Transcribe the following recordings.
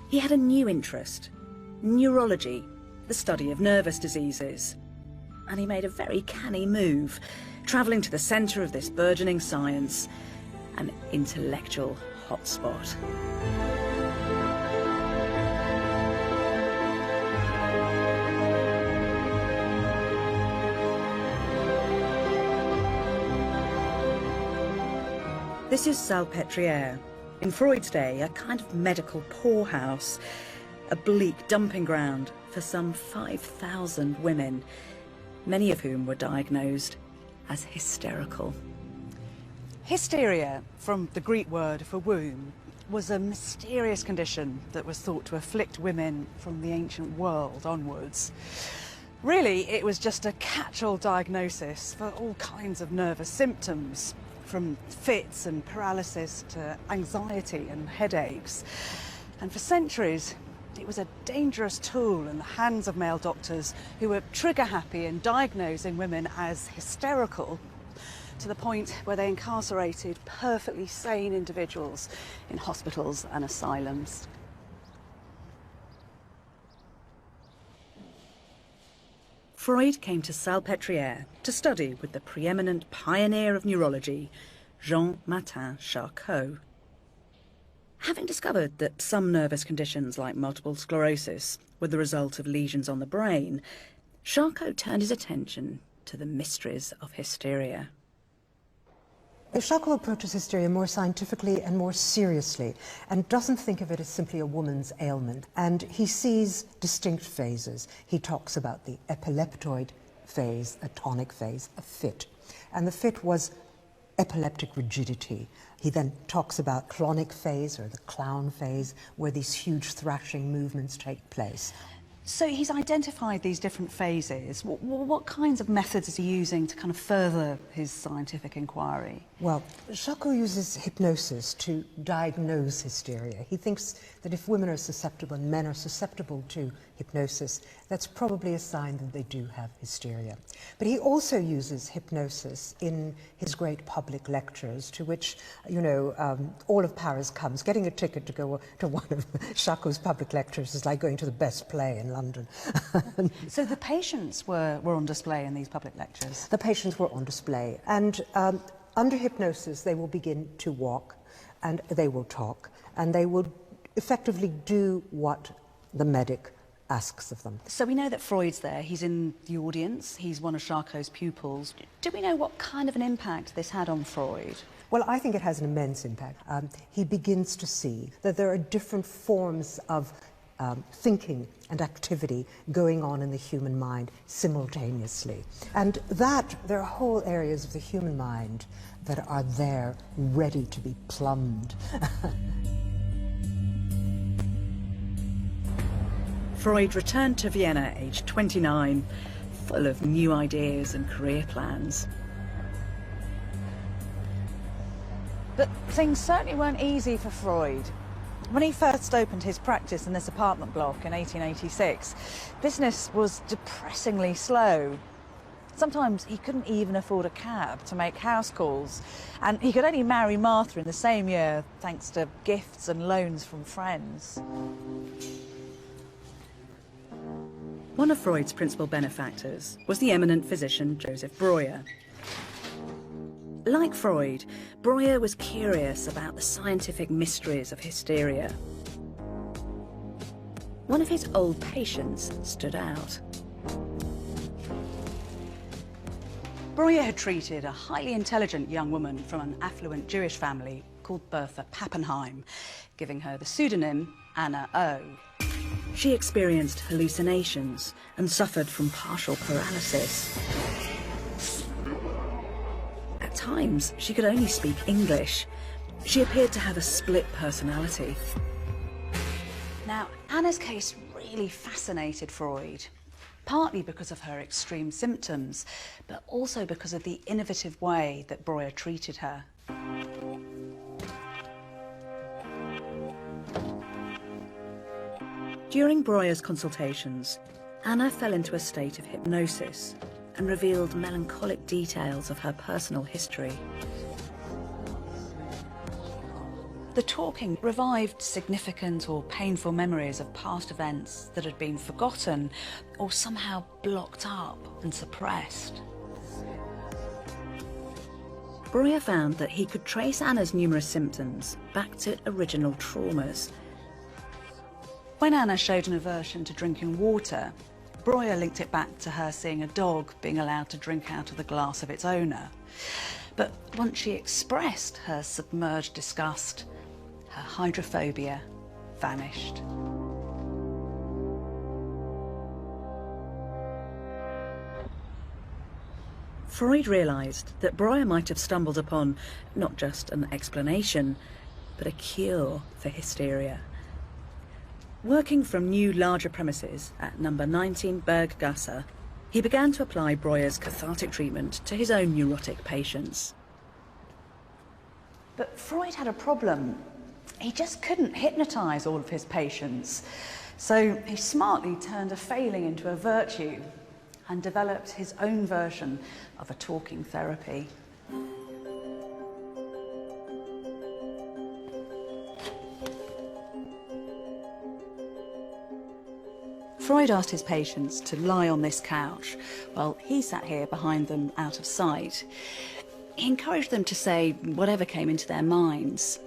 He had a new interest, neurology, the study of nervous diseases. And he made a very canny move, travelling to the centre of this burgeoning science, an intellectual hotspot. This is Salpêtrière, in Freud's day a kind of medical poorhouse, a bleak dumping ground for some 5,000 women, many of whom were diagnosed as hysterical. Hysteria, from the Greek word for womb, was a mysterious condition that was thought to afflict women from the ancient world onwards. Really, it was just a catch-all diagnosis for all kinds of nervous symptoms, from fits and paralysis to anxiety and headaches. And for centuries, it was a dangerous tool in the hands of male doctors who were trigger-happy in diagnosing women as hysterical, to the point where they incarcerated perfectly sane individuals in hospitals and asylums. Freud came to Salpêtrière to study with the preeminent pioneer of neurology, Jean-Martin Charcot. Having discovered that some nervous conditions like multiple sclerosis were the result of lesions on the brain, Charcot turned his attention to the mysteries of hysteria. Charcot approaches hysteria more scientifically and more seriously and doesn't think of it as simply a woman's ailment. And he sees distinct phases. He talks about the epileptoid phase, a tonic phase, a fit. And the fit was epileptic rigidity. He then talks about clonic phase, or the clown phase, where these huge thrashing movements take place. So he's identified these different phases. What kinds of methods is he using to kind of further his scientific inquiry? Well, Charcot uses hypnosis to diagnose hysteria. He thinks that if women are susceptible and men are susceptible to hypnosis, that's probably a sign that they do have hysteria. But he also uses hypnosis in his great public lectures, to which, you know, all of Paris comes. Getting a ticket to go to one of Charcot's public lectures is like going to the best play in London. So the patients were on display in these public lectures? The patients were on display, and under hypnosis they will begin to walk, and they will talk, and they will effectively do what the medic asks of them. So we know that Freud's there, he's in the audience, he's one of Charcot's pupils. Do we know what kind of an impact this had on Freud? Well, I think it has an immense impact. He begins to see that there are different forms of thinking and activity going on in the human mind simultaneously. And that there are whole areas of the human mind that are there ready to be plumbed. Freud returned to Vienna aged 29, full of new ideas and career plans. But things certainly weren't easy for Freud. When he first opened his practice in this apartment block in 1886, business was depressingly slow. Sometimes he couldn't even afford a cab to make house calls, and he could only marry Martha in the same year thanks to gifts and loans from friends. One of Freud's principal benefactors was the eminent physician Joseph Breuer. Like Freud, Breuer was curious about the scientific mysteries of hysteria. One of his old patients stood out. Breuer had treated a highly intelligent young woman from an affluent Jewish family called Bertha Pappenheim, giving her the pseudonym Anna O. She experienced hallucinations and suffered from partial paralysis. At times, she could only speak English. She appeared to have a split personality. Now, Anna's case really fascinated Freud, partly because of her extreme symptoms, but also because of the innovative way that Breuer treated her. During Breuer's consultations, Anna fell into a state of hypnosis and revealed melancholic details of her personal history. The talking revived significant or painful memories of past events that had been forgotten or somehow blocked up and suppressed. Breuer found that he could trace Anna's numerous symptoms back to original traumas. When Anna showed an aversion to drinking water, Breuer linked it back to her seeing a dog being allowed to drink out of the glass of its owner. But once she expressed her submerged disgust, her hydrophobia vanished. Freud realised that Breuer might have stumbled upon not just an explanation, but a cure for hysteria. Working from new, larger premises at number 19 Berggasse, he began to apply Breuer's cathartic treatment to his own neurotic patients. But Freud had a problem. He just couldn't hypnotise all of his patients. So he smartly turned a failing into a virtue and developed his own version of a talking therapy. Freud asked his patients to lie on this couch while he sat here behind them out of sight. He encouraged them to say whatever came into their minds,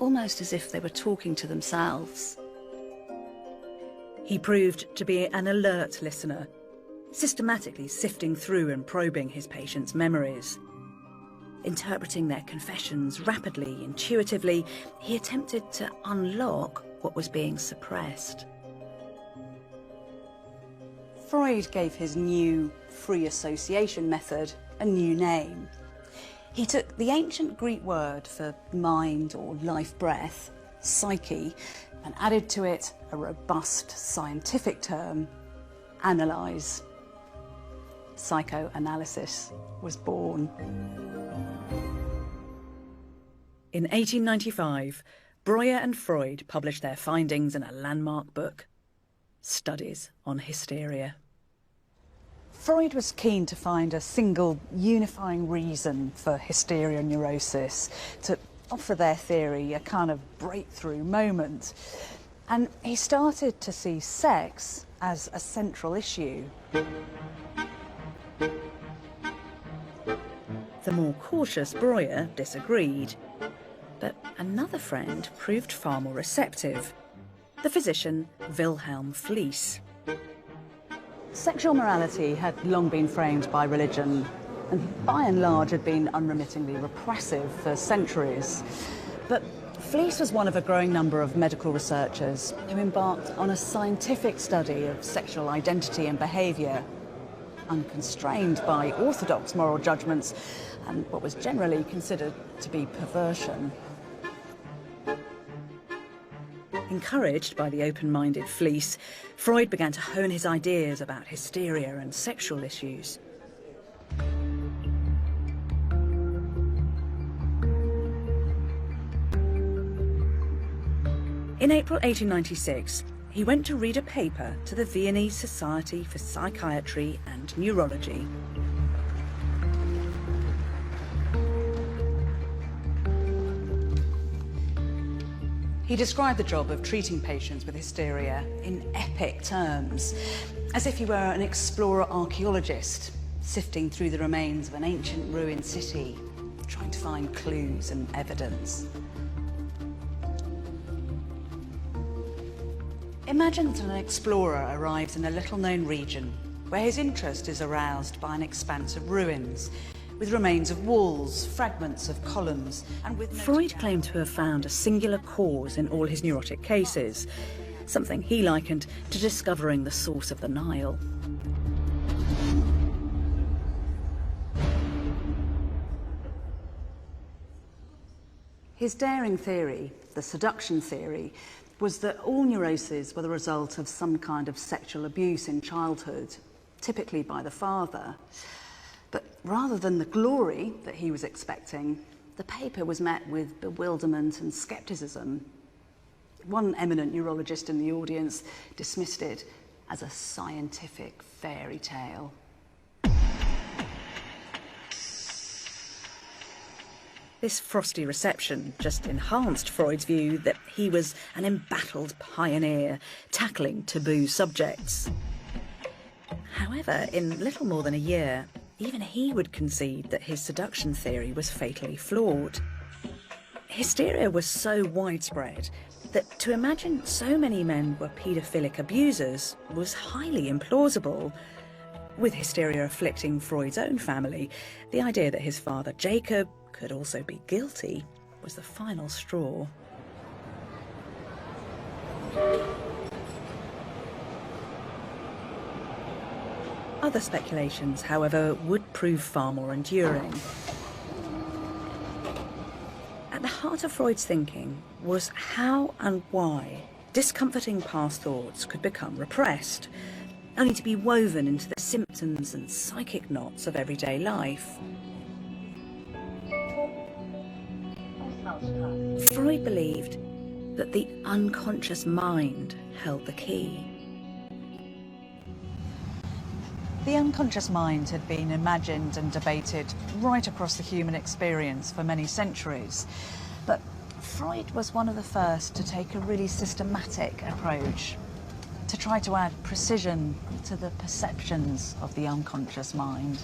almost as if they were talking to themselves. He proved to be an alert listener, systematically sifting through and probing his patients' memories. Interpreting their confessions rapidly, intuitively, he attempted to unlock what was being suppressed. Freud gave his new free association method a new name. He took the ancient Greek word for mind or life breath, psyche, and added to it a robust scientific term, analyze. Psychoanalysis was born. In 1895, Breuer and Freud published their findings in a landmark book, Studies on Hysteria. Freud was keen to find a single unifying reason for hysteria neurosis, to offer their theory a kind of breakthrough moment. And he started to see sex as a central issue. The more cautious Breuer disagreed, but another friend proved far more receptive, the physician Wilhelm Fliess. Sexual morality had long been framed by religion and by and large had been unremittingly repressive for centuries. But Fliess was one of a growing number of medical researchers who embarked on a scientific study of sexual identity and behaviour, unconstrained by orthodox moral judgments and what was generally considered to be perversion. Encouraged by the open-minded Fliess, Freud began to hone his ideas about hysteria and sexual issues. In April 1896, he went to read a paper to the Viennese Society for Psychiatry and Neurology. He described the job of treating patients with hysteria in epic terms, as if he were an explorer archaeologist, sifting through the remains of an ancient ruined city, trying to find clues and evidence. Imagine that an explorer arrives in a little-known region where his interest is aroused by an expanse of ruins, with remains of walls, fragments of columns, and with... Freud claimed to have found a singular cause in all his neurotic cases, something he likened to discovering the source of the Nile. His daring theory, the seduction theory, was that all neuroses were the result of some kind of sexual abuse in childhood, typically by the father. But rather than the glory that he was expecting, the paper was met with bewilderment and scepticism. One eminent neurologist in the audience dismissed it as a scientific fairy tale. This frosty reception just enhanced Freud's view that he was an embattled pioneer, tackling taboo subjects. However, in little more than a year, even he would concede that his seduction theory was fatally flawed. Hysteria was so widespread that to imagine so many men were paedophilic abusers was highly implausible. With hysteria afflicting Freud's own family, the idea that his father Jacob could also be guilty was the final straw. Other speculations, however, would prove far more enduring. At the heart of Freud's thinking was how and why discomforting past thoughts could become repressed, only to be woven into the symptoms and psychic knots of everyday life. Freud believed that the unconscious mind held the key. The unconscious mind had been imagined and debated right across the human experience for many centuries. But Freud was one of the first to take a really systematic approach, to try to add precision to the perceptions of the unconscious mind.